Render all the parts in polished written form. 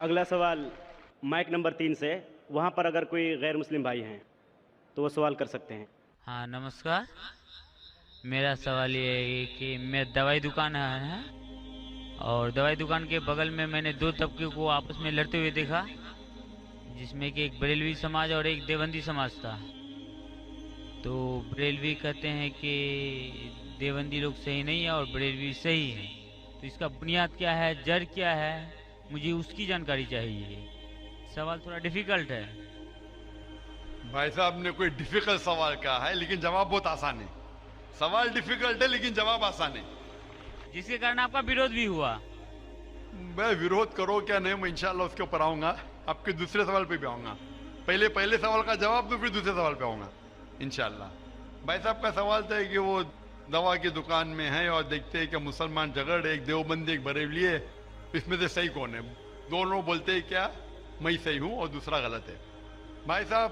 اگلا سوال mic number 3 سے، وہاں پر اگر کوئی غیر مسلم بھائی ہیں تو وہ سوال کر سکتے ہیں۔ ہاں نمسکار، میرا سوال یہ ہے کہ میں دوائی دکان ہے اور دوائی دکان کے بغل میں میں نے دو طبقے کو آپس میں لڑتے ہوئے دیکھا، جس میں کہ ایک بریلوی سماج اور ایک دیوبندی سماج تھا۔ تو بریلوی کہتے ہیں کہ دیوبندی لوگ صحیح نہیں ہے اور بریلوی صحیح ہے، تو اس کا بنیاد کیا ہے، جڑ کیا ہے، مجھے اس کی جانکاری چاہیے۔ سوال تھوڑا ڈیفیکلٹ ہے۔ بھائی صاحب نے کوئی ڈیفیکلٹ سوال کہا ہے لیکن جواب بہت آسان ہے۔ سوال ڈیفیکلٹ ہے لیکن جواب آسان ہے۔ جس کے کارن آپ کا ویرودھ بھی ہوا۔ میں ویرودھ کرو کیا نہیں، میں انشاءاللہ اس کے اوپر آؤں گا، آپ کے دوسرے سوال پہ بھی آؤں گا۔ پہلے سوال کا جواب دو، پھر دوسرے سوال پہ آؤں گا انشاءاللہ۔ بھائی صاحب کا سوال تھا کہ وہ دوا کی دکان میں ہے اور دیکھتے ہیں کہ مسلمان جھگڑ، ایک دیوبندی ایک بریلوی ہے، اس میں سے صحیح کون ہے؟ دونوں بولتے ہیں کیا میں صحیح ہوں اور دوسرا غلط ہے۔ بھائی صاحب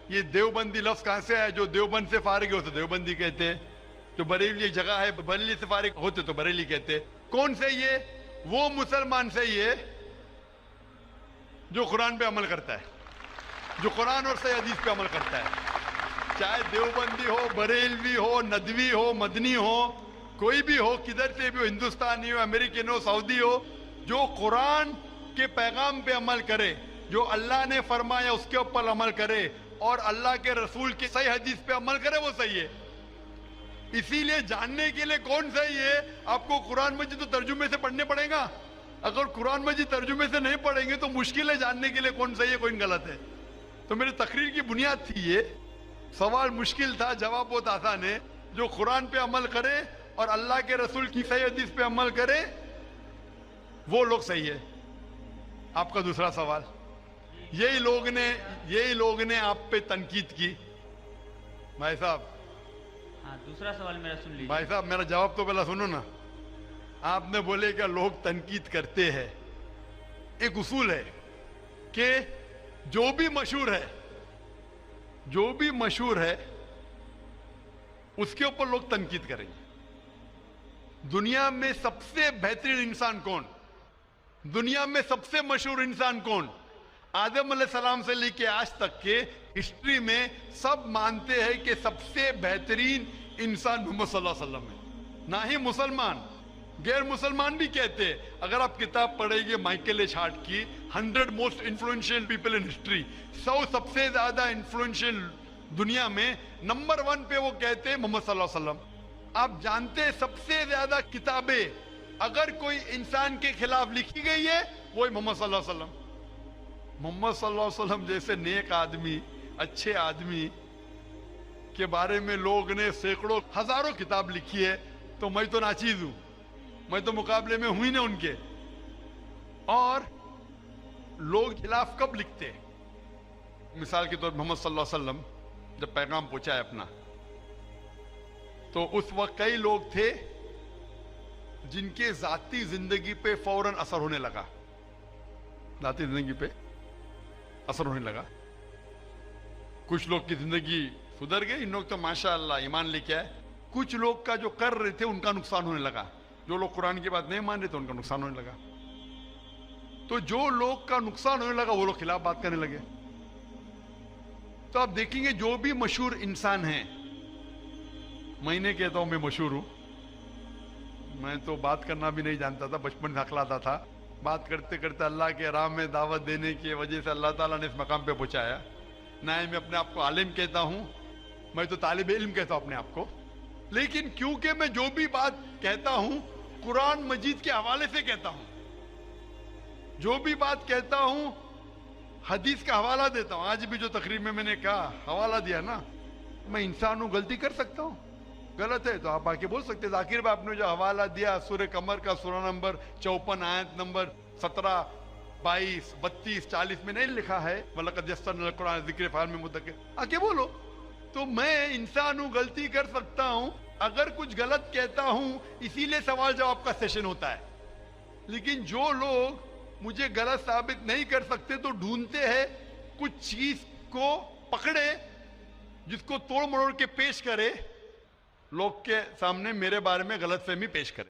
یہ دیوبندی لفظ کہاں سے ہے؟ جو دیوبند سے فارغ ہوتے دیوبندی کہتے ہیں، جو بریلی ایک جگہ ہے بریلی سے فارغ ہوتے تو بریلی کہتے۔ کون صحیح ہے؟ وہ مسلمان صحیح ہے جو قرآن پہ عمل کرتا ہے، جو قرآن اور صحیح حدیث پہ عمل کرتا ہے، چاہے دیوبندی ہو، بریلوی ہو، ندوی ہو، مدنی ہو، کوئی بھی ہو، کدھر سے بھی ہو، ہندوستانی ہو، امریکن ہو، سعودی ہو، جو قرآن کے پیغام پہ عمل کرے، جو اللہ نے فرمایا اس کے اوپر عمل کرے اور اللہ کے رسول کی صحیح حدیث پہ عمل کرے، وہ صحیح ہے۔ اسی لیے جاننے کے لیے کون صحیح ہے، آپ کو قرآن مجید تو ترجمے سے پڑھنے پڑے گا۔ اگر قرآن مجید ترجمے سے نہیں پڑھیں گے تو مشکل ہے جاننے کے لیے کون صحیح ہے کون غلط ہے۔ تو میری تقریر کی بنیاد تھی یہ، سوال مشکل تھا، جواب بہت آسان ہے۔ جو قرآن پہ عمل کرے اور اللہ کے رسول کی صحیح حدیث پہ عمل کرے وہ لوگ صحیح ہے۔ آپ کا دوسرا سوال، یہی لوگ نے آپ پہ تنقید کی۔ بھائی صاحب ہاں دوسرا سوال میرا سن لیجیے۔ بھائی صاحب میرا جواب تو پہلا سنو نا۔ آپ نے بولے کہ لوگ تنقید کرتے ہیں، ایک اصول ہے کہ جو بھی مشہور ہے اس کے اوپر لوگ تنقید کریں گے۔ دنیا میں سب سے بہترین انسان کون؟ دنیا میں سب سے مشہور انسان کون؟ آدم علیہ السلام سے لے کے آج تک کے ہسٹری میں سب مانتے ہیں کہ سب سے بہترین انسان محمد صلی اللہ علیہ وسلم ہے۔ نہ ہی مسلمان، غیر مسلمان بھی کہتے ہیں۔ اگر آپ کتاب پڑھیں گے مائیکل ایچ ہارٹ کی 100 most influential people in history, 100 سب سے زیادہ انفلوئنشل دنیا میں، نمبر 1 پہ وہ کہتے ہیں محمد صلی اللہ علیہ وسلم۔ آپ جانتے ہیں سب سے زیادہ کتابیں اگر کوئی انسان کے خلاف لکھی گئی ہے وہی محمد صلی اللہ علیہ وسلم۔ محمد صلی اللہ علیہ وسلم جیسے نیک آدمی، اچھے آدمی کے بارے میں لوگ نے سینکڑوں ہزاروں کتاب لکھی ہے، تو میں تو ناچیز ہوں، میں تو مقابلے میں ہوں ہی نہ ان کے۔ اور لوگ خلاف کب لکھتے ہیں؟ مثال کے طور پر محمد صلی اللہ علیہ وسلم جب پیغام پہنچا ہے اپنا، تو اس وقت کئی لوگ تھے جن کے ذاتی زندگی پہ فوراً اثر ہونے لگا، ذاتی زندگی پہ اثر ہونے لگا۔ کچھ لوگ کی زندگی سدھر گئی، ان لوگ تو ماشاءاللہ ایمان لے کے آئے۔ کچھ لوگ کا جو کر رہے تھے ان کا نقصان ہونے لگا، جو لوگ قرآن کی بات نہیں مان رہے تھے ان کا نقصان ہونے لگا۔ تو جو لوگ کا نقصان ہونے لگا وہ لوگ خلاف بات کرنے لگے۔ تو آپ دیکھیں گے جو بھی مشہور انسان ہیں، میں نہیں کہتا ہوں میں مشہور ہوں، میں تو بات کرنا بھی نہیں جانتا تھا، بچپن سے ہکلاتا تھا، بات کرتے کرتے اللہ کے راہ میں دعوت دینے کی وجہ سے اللہ تعالیٰ نے اس مقام پہ پہنچایا۔ نہ ہی میں اپنے آپ کو عالم کہتا ہوں، میں تو طالب علم کہتا ہوں اپنے آپ کو، لیکن کیونکہ میں جو بھی بات کہتا ہوں قرآن مجید کے حوالے سے کہتا ہوں، جو بھی بات کہتا ہوں حدیث کا حوالہ دیتا ہوں۔ آج بھی جو تقریر میں نے کہا حوالہ دیا نا، میں انسان ہوں، غلطی کر سکتا ہوں، غلط ہے تو آپ آ کے بول سکتے ہیں۔ ذاکر بھائی آپ نے جو حوالہ دیا سورہ قمر کا سورہ نمبر 54 آیت نمبر 17، 22، 32، 40 میں نہیں لکھا ہے وَلَقَدْ يَسَّرْنَا الْقُرْآنَ لِلذِّكْرِ فَهَلْ مِن مُدَّكِرٍ؟ آ کے بولو۔ تو میں انسان ہوں، غلطی کر سکتا ہوں، اگر کچھ غلط کہتا ہوں اسی لیے سوال جواب کا سیشن ہوتا ہے۔ لیکن جو لوگ مجھے غلط ثابت نہیں کر سکتے تو ڈھونڈتے ہیں کچھ چیز کو پکڑے جس کو توڑ مروڑ کے پیش کرے، لوگ کے سامنے میرے بارے میں غلط فہمی پیش کرے۔